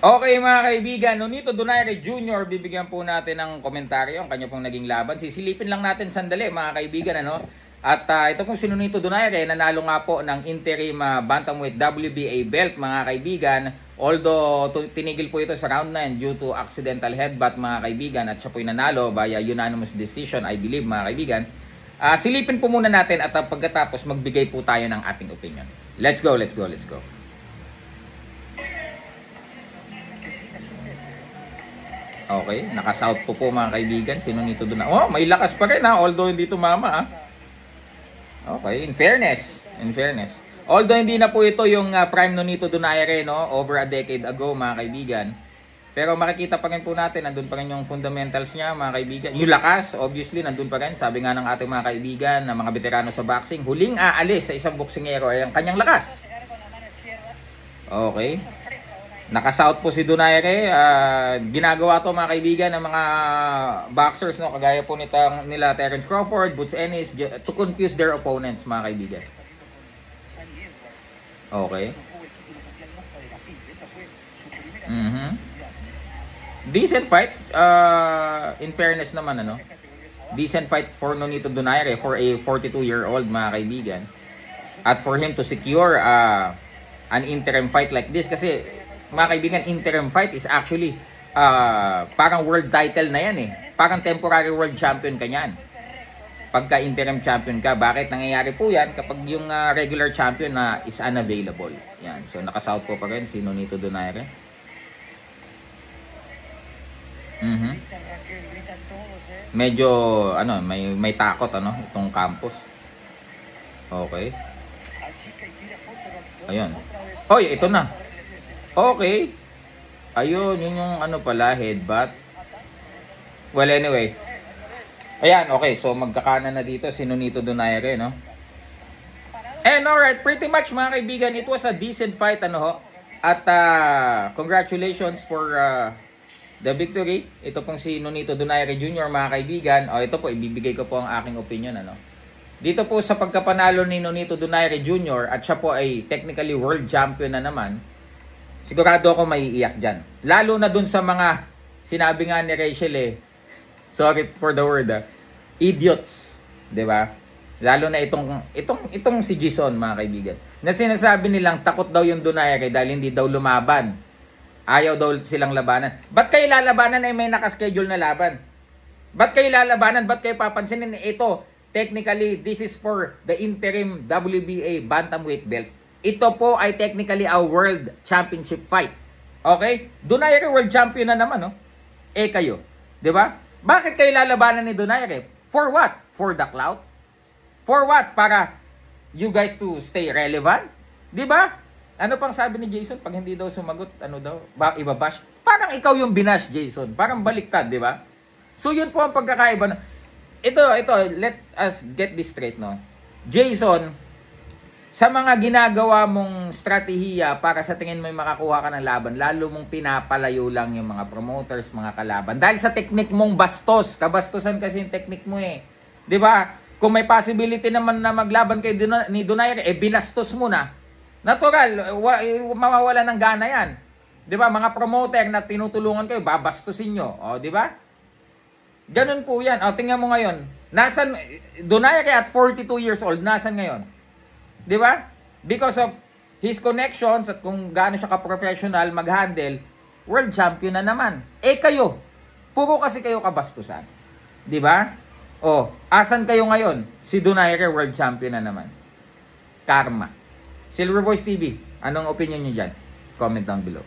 Okay mga kaibigan, Nonito Donaire Jr. bibigyan po natin ng komentaryo ang kanya pong naging laban. Sisilipin lang natin sandali mga kaibigan, ano? At ito pong si Nonito Donaire, nanalo nga po ng interim bantamweight WBA belt mga kaibigan. Although tinigil po ito sa round 9 due to accidental headbutt mga kaibigan, at siya po nanalo via unanimous decision I believe mga kaibigan. Silipin po muna natin at pagkatapos magbigay po tayo ng ating opinion. Let's go, let's go, let's go. Okay, naka-south po mga kaibigan. Sino nito doon? Oh, may lakas pa rin although hindi tumama Okay, in fairness. Although hindi na po ito yung prime Nonito Donaire, no? Over a decade ago mga kaibigan. Pero makikita pa rin po natin, nandun pa rin yung fundamentals niya mga kaibigan. Yung lakas, obviously, nandun pa rin. Sabi nga ng ating mga kaibigan, na mga veterano sa boxing, huling aalis sa isang boksingero ay ang kanyang lakas. Okay. Naka-south po si Donaire. Ginagawa to mga kaibigan ng mga boxers, no? Kagaya po nila Terence Crawford, Boots Ennis, to confuse their opponents mga kaibigan. Okay. Decent fight. In fairness naman, ano? Decent fight for Nonito Donaire for a 42-year-old mga kaibigan. At for him to secure an interim fight like this, kasi mga kaibigan, interim fight is actually parang world title na yan eh. Parang temporary world champion ka yan. Pagka interim champion ka, bakit nangyayari po yan kapag yung regular champion is unavailable? Yan. So naka-south po pa rin si Nonito Donaire. Medyo may takot itong campus. Okay. Ayun. Oy, ito na. Okay. Ayun, yun yung pala, headbutt. Well, anyway. Ayan, okay. So, magkakanan na dito si Nonito Donaire, no? And alright, pretty much mga kaibigan, it was a decent fight, At congratulations for the victory. Ito pong si Nonito Donaire Jr. mga kaibigan. Ito po, ibibigay ko po ang aking opinion, Dito po sa pagkapanalo ni Nonito Donaire Jr. at siya po ay technically world champion na naman, sigurado ako maiiyak dyan. Lalo na dun sa mga, sinabi nga ni Rachel sorry for the word, idiots. Diba? Lalo na itong si Jason mga kaibigan. Na sinasabi nilang takot daw yung Donaire dahil hindi daw lumaban. Ayaw daw silang labanan. Ba't kayo lalabanan ay may nakaschedule na laban? Ba't kayo lalabanan? Ba't kayo papansinin? Ito, technically, this is for the interim WBA bantamweight belt. Ito po ay technically a world championship fight. Okay? Donaire world champion na naman, kayo. 'Di ba? Bakit kayo lalabanan ni Donaire? For what? For the clout? For what? Para you guys to stay relevant? 'Di ba? Ano pang sabi ni Jason pag hindi daw sumagot, ibabash? Parang ikaw yung binash, Jason. Parang baliktad, 'di ba? So yun po ang pagkakaiba. Ito, let us get this straight, Jason, sa mga ginagawa mong strategiya para sa tingin mo makakuha ka ng laban, lalo mong pinapalayo lang yung mga promoters, mga kalaban. Dahil sa technique mong bastos, kabastusan kasi yung technique mo 'Di ba? Kung may possibility naman na maglaban kay ni Donaire, binastos mo na. Natural, mawawala ng gana yan. 'Di ba? Mga promoter na tinutulungan kayo, babastusin nyo. 'Di ba? Ganun po yan. Tingnan mo ngayon. Nasan, Donaire at 42 years old, nasan ngayon? Di ba? Because of his connections at kung gaano siya ka-professional mag-handle, world champion na naman. Kayo, puro kasi kayo kabastusan. Di ba? Asan kayo ngayon? Si Donaire world champion na naman. Karma. Silver Voice TV, anong opinion niyo dyan? Comment down below.